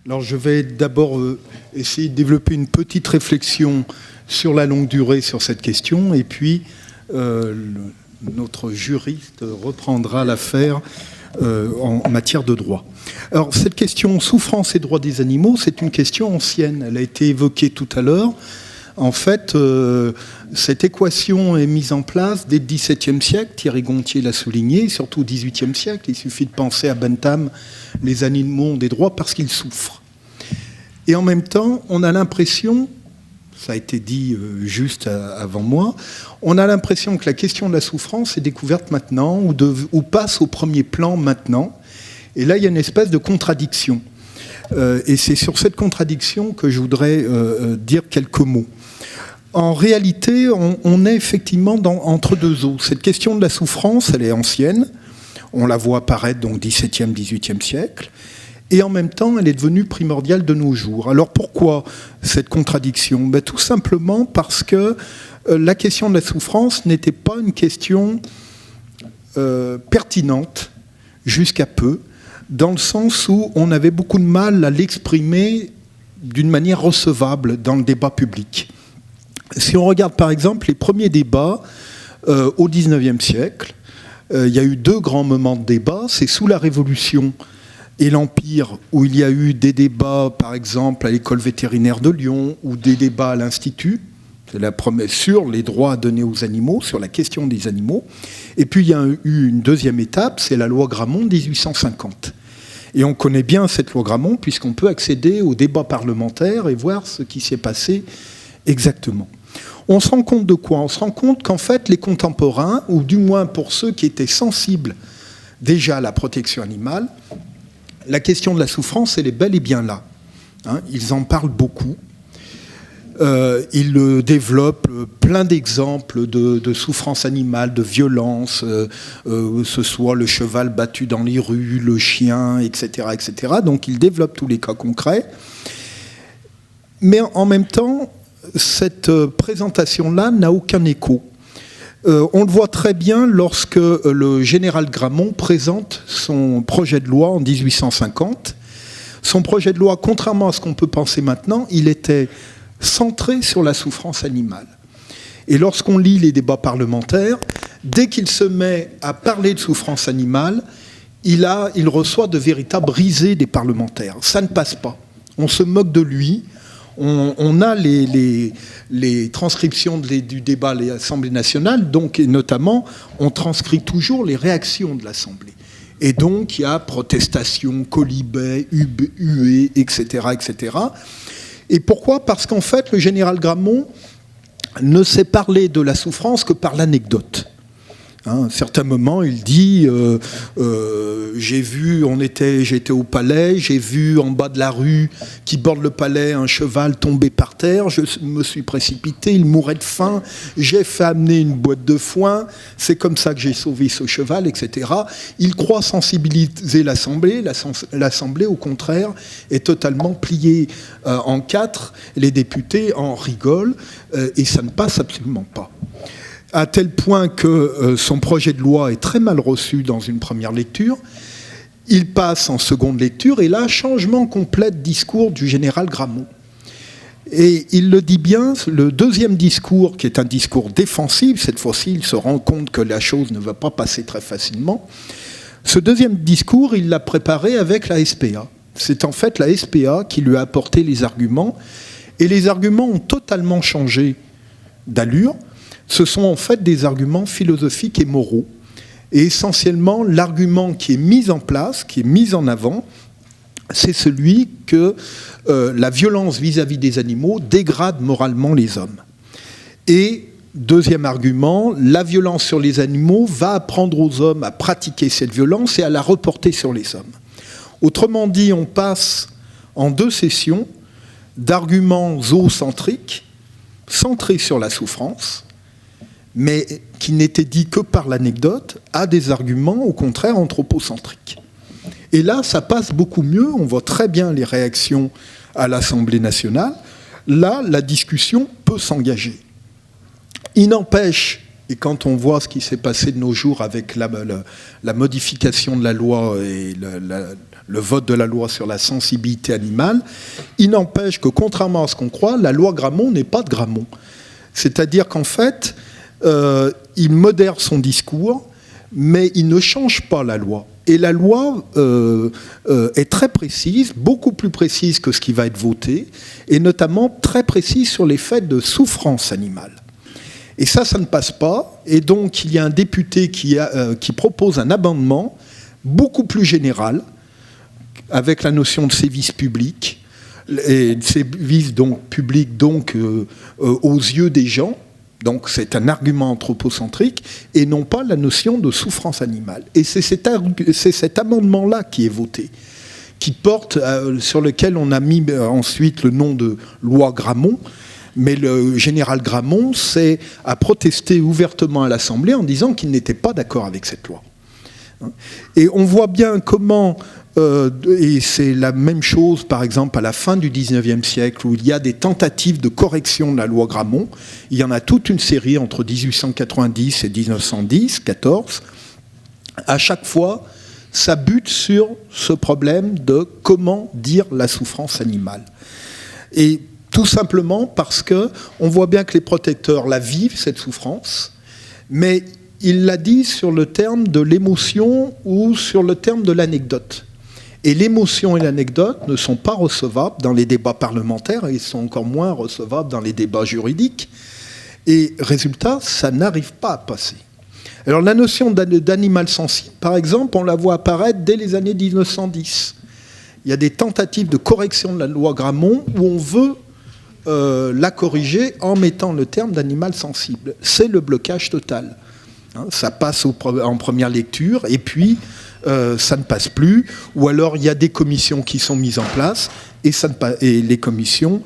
Alors je vais d'abord essayer de développer une petite réflexion sur la longue durée sur cette question, et puis notre juriste reprendra l'affaire en matière de droit. Alors cette question souffrance et droits des animaux, c'est une question ancienne. Elle a été évoquée tout à l'heure. En fait, cette équation est mise en place dès le XVIIe siècle. Thierry Gontier l'a souligné, surtout au XVIIIe siècle. Il suffit de penser à Bentham, les animaux ont des droits parce qu'ils souffrent. Et en même temps, on a l'impression, ça a été dit juste avant moi, on a l'impression que la question de la souffrance est découverte maintenant ou passe au premier plan maintenant. Et là, il y a une espèce de contradiction. Et c'est sur cette contradiction que je voudrais dire quelques mots. En réalité, on est effectivement entre deux eaux. Cette question de la souffrance, elle est ancienne. On la voit apparaître donc XVIIe, XVIIIe siècle. Et en même temps, elle est devenue primordiale de nos jours. Alors pourquoi cette contradiction ? Tout simplement parce que la question de la souffrance n'était pas une question pertinente jusqu'à peu, dans le sens où on avait beaucoup de mal à l'exprimer d'une manière recevable dans le débat public. Si on regarde par exemple les premiers débats au XIXe siècle, il y a eu deux grands moments de débat. C'est sous la Révolution et l'Empire, où il y a eu des débats, par exemple, à l'école vétérinaire de Lyon, ou des débats à l'Institut, c'est la première, sur les droits donnés aux animaux, sur la question des animaux. Et puis il y a eu une deuxième étape, c'est la loi Grammont de 1850. Et on connaît bien cette loi Grammont, puisqu'on peut accéder au débat parlementaire et voir ce qui s'est passé exactement. On se rend compte de quoi ? On se rend compte qu'en fait, les contemporains, ou du moins pour ceux qui étaient sensibles déjà à la protection animale, la question de la souffrance, elle est bel et bien là. Ils en parlent beaucoup. Ils développent plein d'exemples de souffrance animale, de violence, que ce soit le cheval battu dans les rues, le chien, etc., etc. Donc ils développent tous les cas concrets. Mais en même temps, cette présentation-là n'a aucun écho. On le voit très bien lorsque le général Grammont présente son projet de loi en 1850. Son projet de loi, contrairement à ce qu'on peut penser maintenant, il était centré sur la souffrance animale. Et lorsqu'on lit les débats parlementaires, dès qu'il se met à parler de souffrance animale, il reçoit de véritables risées des parlementaires. Ça ne passe pas. On se moque de lui. On a les transcriptions du débat à l'Assemblée nationale, donc, et notamment, on transcrit toujours les réactions de l'Assemblée. Et donc, il y a protestation, quolibet, huée, etc., etc. Et pourquoi ? Parce qu'en fait, le général Grammont ne sait parler de la souffrance que par l'anecdote. À un certain moment, il dit j'étais au palais, j'ai vu en bas de la rue qui borde le palais un cheval tomber par terre, je me suis précipité, il mourait de faim, j'ai fait amener une boîte de foin, c'est comme ça que j'ai sauvé ce cheval, etc. Il croit sensibiliser l'Assemblée. L'Assemblée, au contraire, est totalement pliée en quatre. Les députés en rigolent et ça ne passe absolument pas. À tel point que son projet de loi est très mal reçu dans une première lecture. Il passe en seconde lecture, et là, changement complet de discours du général Grammont. Et il le dit bien, le deuxième discours, qui est un discours défensif, cette fois-ci, il se rend compte que la chose ne va pas passer très facilement. Ce deuxième discours, il l'a préparé avec la SPA. C'est en fait la SPA qui lui a apporté les arguments, et les arguments ont totalement changé d'allure. Ce sont en fait des arguments philosophiques et moraux. Et essentiellement, l'argument qui est mis en place, qui est mis en avant, c'est celui que la violence vis-à-vis des animaux dégrade moralement les hommes. Et deuxième argument, la violence sur les animaux va apprendre aux hommes à pratiquer cette violence et à la reporter sur les hommes. Autrement dit, on passe en deux sessions d'arguments zoocentriques, centrés sur la souffrance, mais qui n'étaient dits que par l'anecdote, à des arguments, au contraire, anthropocentriques. Et là, ça passe beaucoup mieux, on voit très bien les réactions à l'Assemblée nationale. Là, la discussion peut s'engager. Il n'empêche, et quand on voit ce qui s'est passé de nos jours avec la modification de la loi et le vote de la loi sur la sensibilité animale. Il n'empêche que, contrairement à ce qu'on croit, la loi Grammont n'est pas de Grammont. C'est-à-dire qu'en fait, il modère son discours, mais il ne change pas la loi. Et la loi est très précise, beaucoup plus précise que ce qui va être voté, et notamment très précise sur les faits de souffrance animale. Et ça ne passe pas. Et donc, il y a un député qui propose un amendement beaucoup plus général, avec la notion de sévice public, et de sévice donc, public donc, aux yeux des gens. Donc c'est un argument anthropocentrique et non pas la notion de souffrance animale. Et c'est cet amendement-là qui est voté, qui porte, sur lequel on a mis ensuite le nom de loi Grammont. Mais le général Grammont a protesté ouvertement à l'Assemblée en disant qu'il n'était pas d'accord avec cette loi. Et on voit bien comment, et c'est la même chose par exemple à la fin du XIXe siècle où il y a des tentatives de correction de la loi Grammont. Il y en a toute une série entre 1890 et 1914. À chaque fois, ça bute sur ce problème de comment dire la souffrance animale. Et tout simplement parce qu'on voit bien que les protecteurs la vivent, cette souffrance, mais il l'a dit sur le terme de l'émotion ou sur le terme de l'anecdote. Et l'émotion et l'anecdote ne sont pas recevables dans les débats parlementaires et ils sont encore moins recevables dans les débats juridiques. Et résultat, ça n'arrive pas à passer. Alors la notion d'animal sensible, par exemple, on la voit apparaître dès les années 1910. Il y a des tentatives de correction de la loi Grammont où on veut la corriger en mettant le terme d'animal sensible. C'est le blocage total. Ça passe en première lecture et puis ça ne passe plus. Ou alors il y a des commissions qui sont mises en place et les commissions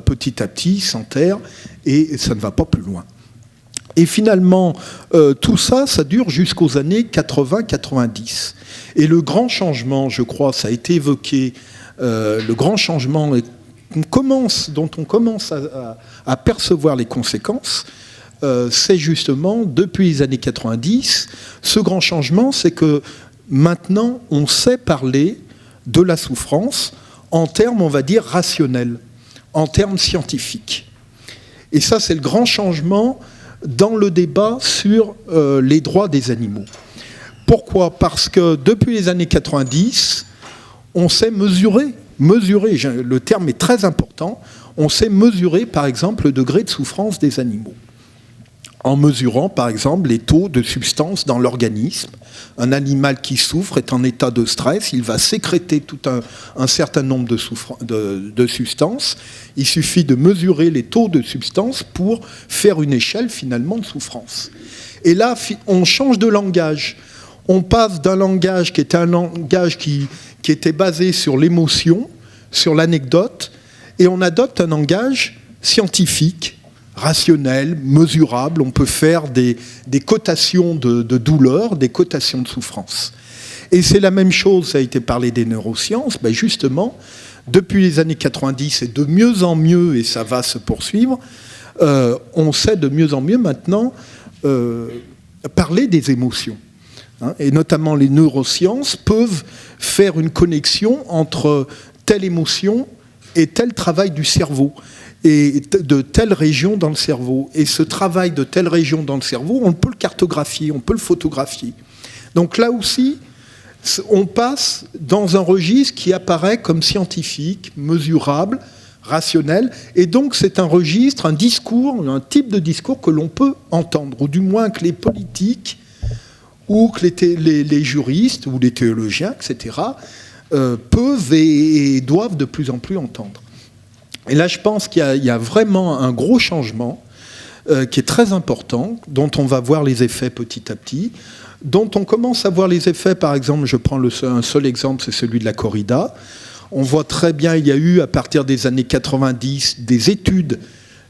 petit à petit s'enterrent et ça ne va pas plus loin. Et finalement, tout ça, ça dure jusqu'aux années 80-90. Et le grand changement, je crois, ça a été évoqué, le grand changement dont on commence à percevoir les conséquences, c'est justement, depuis les années 90, ce grand changement, c'est que maintenant, on sait parler de la souffrance en termes, on va dire, rationnels, en termes scientifiques. Et ça, c'est le grand changement dans le débat sur les droits des animaux. Pourquoi ? Parce que depuis les années 90, on sait mesurer, le terme est très important, on sait mesurer, par exemple, le degré de souffrance des animaux. En mesurant, par exemple, les taux de substances dans l'organisme. Un animal qui souffre est en état de stress, il va sécréter tout un certain nombre de substances. Il suffit de mesurer les taux de substances pour faire une échelle, finalement, de souffrance. Et là, on change de langage. On passe d'un langage qui était un langage qui était basé sur l'émotion, sur l'anecdote, et on adopte un langage scientifique, rationnel, mesurable. On peut faire des cotations de douleur, des cotations de souffrance. Et c'est la même chose, ça a été parlé des neurosciences, justement, depuis les années 90 et de mieux en mieux, et ça va se poursuivre, on sait de mieux en mieux maintenant parler des émotions. Et notamment les neurosciences peuvent faire une connexion entre telle émotion et tel travail du cerveau, et de telle région dans le cerveau. Et ce travail de telle région dans le cerveau, on peut le cartographier, on peut le photographier. Donc là aussi, on passe dans un registre qui apparaît comme scientifique, mesurable, rationnel, et donc c'est un registre, un discours, un type de discours que l'on peut entendre, ou du moins que les politiques, ou que les juristes, ou les théologiens, etc., peuvent et doivent de plus en plus entendre. Et là, je pense qu'il y a vraiment un gros changement qui est très important, dont on va voir les effets petit à petit, dont on commence à voir les effets, par exemple, je prends un seul exemple, c'est celui de la corrida. On voit très bien, il y a eu, à partir des années 90, des études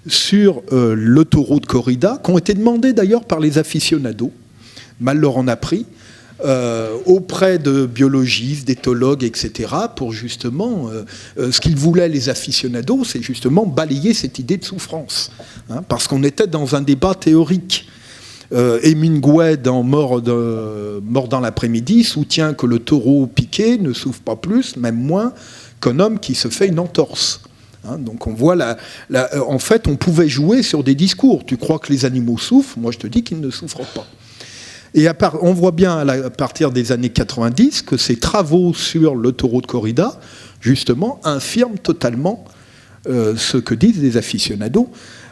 sur le taureau de corrida, qui ont été demandées d'ailleurs par les aficionados, mal leur en a pris, auprès de biologistes, d'éthologues, etc., pour justement, ce qu'ils voulaient les aficionados, c'est justement balayer cette idée de souffrance, parce qu'on était dans un débat théorique. Hemingway, dans Mort dans l'après-midi, soutient que le taureau piqué ne souffre pas plus, même moins, qu'un homme qui se fait une entorse. Hein, donc on voit en fait, on pouvait jouer sur des discours. Tu crois que les animaux souffrent? Moi, je te dis qu'ils ne souffrent pas. Et on voit bien à partir des années 90 que ces travaux sur le taureau de corrida, justement, infirment totalement ce que disent les aficionados.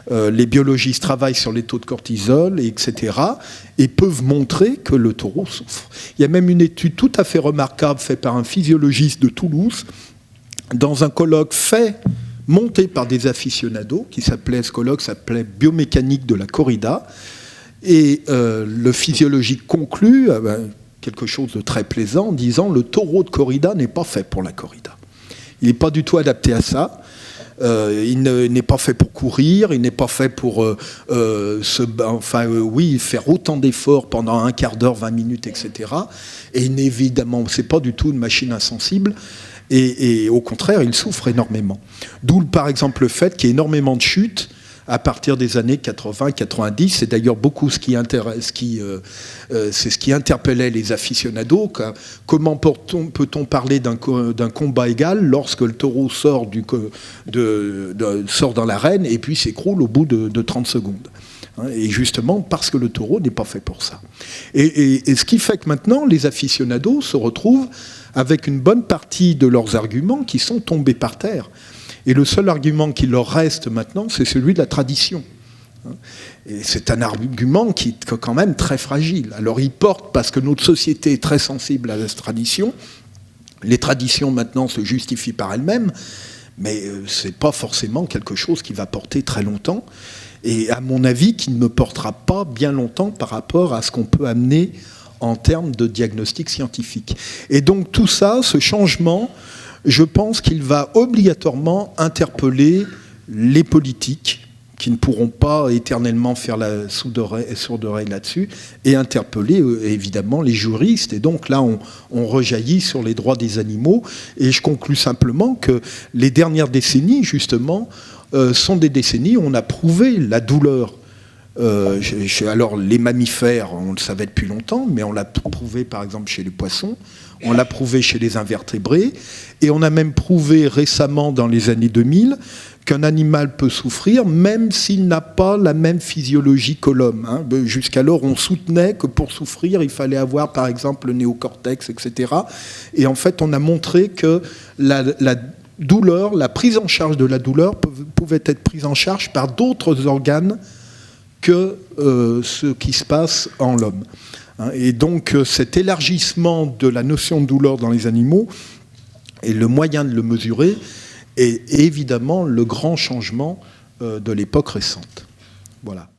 Les biologistes travaillent sur les taux de cortisol, etc., et peuvent montrer que le taureau souffre. Il y a même une étude tout à fait remarquable faite par un physiologiste de Toulouse, dans un colloque monté par des aficionados, ce colloque s'appelait Biomécanique de la corrida, et le physiologique conclut quelque chose de très plaisant en disant « le taureau de corrida n'est pas fait pour la corrida. Il n'est pas du tout adapté à ça. Il n'est pas fait pour courir, il n'est pas fait pour faire autant d'efforts pendant un quart d'heure, 20 minutes, etc. Et évidemment, c'est pas du tout une machine insensible. Et au contraire, il souffre énormément. D'où, par exemple, le fait qu'il y ait énormément de chutes à partir des années 80-90. C'est d'ailleurs beaucoup c'est ce qui interpellait les aficionados. Comment peut-on parler d'un combat égal lorsque le taureau sort dans l'arène et puis s'écroule au bout de 30 secondes? Et justement parce que le taureau n'est pas fait pour ça. Et ce qui fait que maintenant, les aficionados se retrouvent avec une bonne partie de leurs arguments qui sont tombés par terre. Et le seul argument qui leur reste maintenant, c'est celui de la tradition. Et c'est un argument qui est quand même très fragile. Alors il porte parce que notre société est très sensible à la tradition. Les traditions maintenant se justifient par elles-mêmes, mais ce n'est pas forcément quelque chose qui va porter très longtemps. Et à mon avis, qui ne me portera pas bien longtemps par rapport à ce qu'on peut amener en termes de diagnostic scientifique. Et donc tout ça, ce changement, je pense qu'il va obligatoirement interpeller les politiques, qui ne pourront pas éternellement faire la sourde oreille là-dessus, et interpeller évidemment les juristes. Et donc là, on rejaillit sur les droits des animaux. Et je conclus simplement que les dernières décennies, justement, sont des décennies où on a prouvé la douleur. Alors les mammifères, on le savait depuis longtemps, mais on l'a prouvé par exemple chez les poissons, on l'a prouvé chez les invertébrés, et on a même prouvé récemment dans les années 2000 qu'un animal peut souffrir même s'il n'a pas la même physiologie que l'homme. Hein. Jusqu'alors, on soutenait que pour souffrir, il fallait avoir par exemple le néocortex, etc. Et en fait, on a montré que la douleur, la prise en charge de la douleur pouvait être prise en charge par d'autres organes que ce qui se passe en l'homme. Et donc cet élargissement de la notion de douleur dans les animaux et le moyen de le mesurer est évidemment le grand changement de l'époque récente. Voilà.